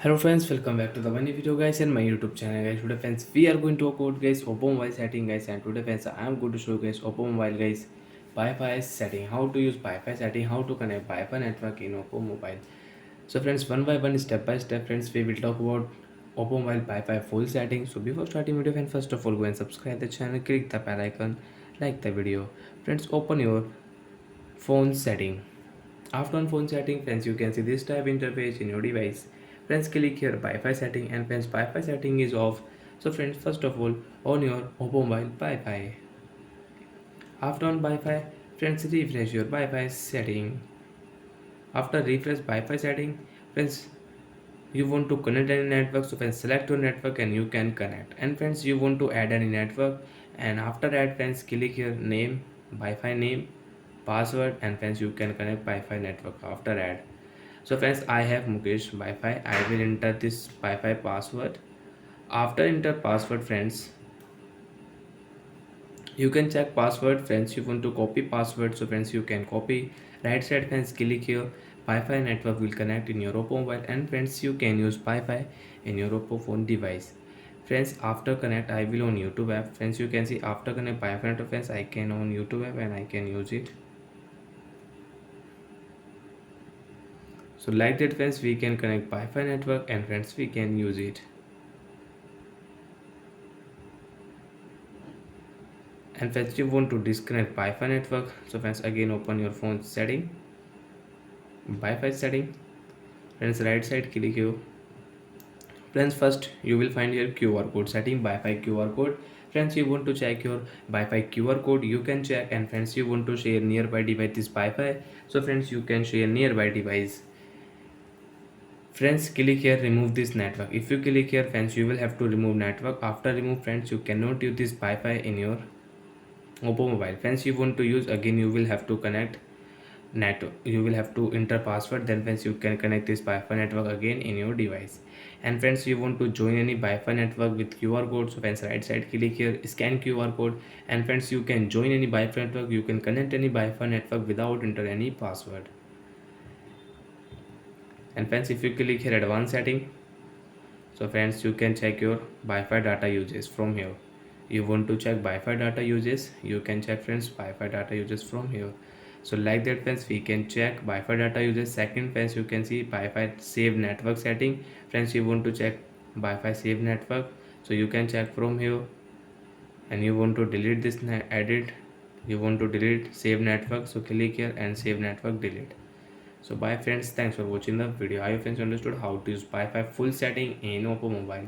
Hello friends, welcome back to the funny video guys and my YouTube channel guys. Today friends we are going to talk about guys Oppo mobile setting guys, and today friends I am going to show guys Oppo mobile guys Wi-Fi setting, how to use Wi-Fi setting, how to connect Wi-Fi network in Oppo mobile. So friends, one by one, step by step friends, we will talk about Oppo mobile Wi-Fi full setting. So before starting video friends, first of all go and subscribe the channel, click the bell icon, like the video. Friends, open your phone setting. After on phone setting friends, you can see this type interface in your device. Friends, click here Wi-Fi setting, and friends Wi-Fi setting is off. So friends, first of all on your Oppo mobile Wi-Fi. After on Wi-Fi friends, refresh your Wi-Fi setting. After refresh Wi-Fi setting friends, you want to connect any network, so friends select your network and you can connect. And friends, you want to add any network, and after add friends, click here name, Wi-Fi name, password, and friends you can connect Wi-Fi network after add. So friends, I have Mukesh Wi-Fi. I will enter this Wi-Fi password. After enter password friends, you can check password. Friends, you want to copy password, so friends you can copy. Right side friends, click here Wi-Fi network will connect in your Oppo mobile, and friends you can use Wi-Fi in your Oppo phone device. Friends, after connect I will on YouTube app. Friends, you can see after connect Wi-Fi network friends, I can on YouTube app and I can use it. So like that friends, we can connect Wi-Fi network and friends we can use it. And friends, you want to disconnect Wi-Fi network, so friends again open your phone setting, Wi-Fi setting. Friends, right side click here. Friends, first you will find your QR code setting, Wi-Fi QR code. Friends, you want to check your Wi-Fi QR code, you can check. And friends, you want to share nearby device this Wi-Fi, so friends you can share nearby device. Friends, click here remove this network. If you click here friends, you will have to remove network. After remove friends, you cannot use this Wi-Fi in your Oppo mobile. Friends, you want to use again, you will have to connect network, you will have to enter password, then friends you can connect this Wi-Fi network again in your device. And friends, you want to join any Wi-Fi network with QR code, so friends right side click here scan QR code, and friends you can join any Wi-Fi network, you can connect any Wi-Fi network without enter any password. And friends, if you click here advanced setting, so friends you can check your Wi-Fi data uses from here. You want to check Wi-Fi data uses, you can check friends Wi-Fi data uses from here. So like that friends, we can check Wi-Fi data uses. Second friends, you can see Wi-Fi save network setting. Friends, you want to check Wi-Fi save network, so you can check from here. And you want to delete this edit, you want to delete save network, so click here and save network delete. So bye friends, thanks for watching the video. I hope friends understood how to use Wi-Fi full setting in Oppo mobile.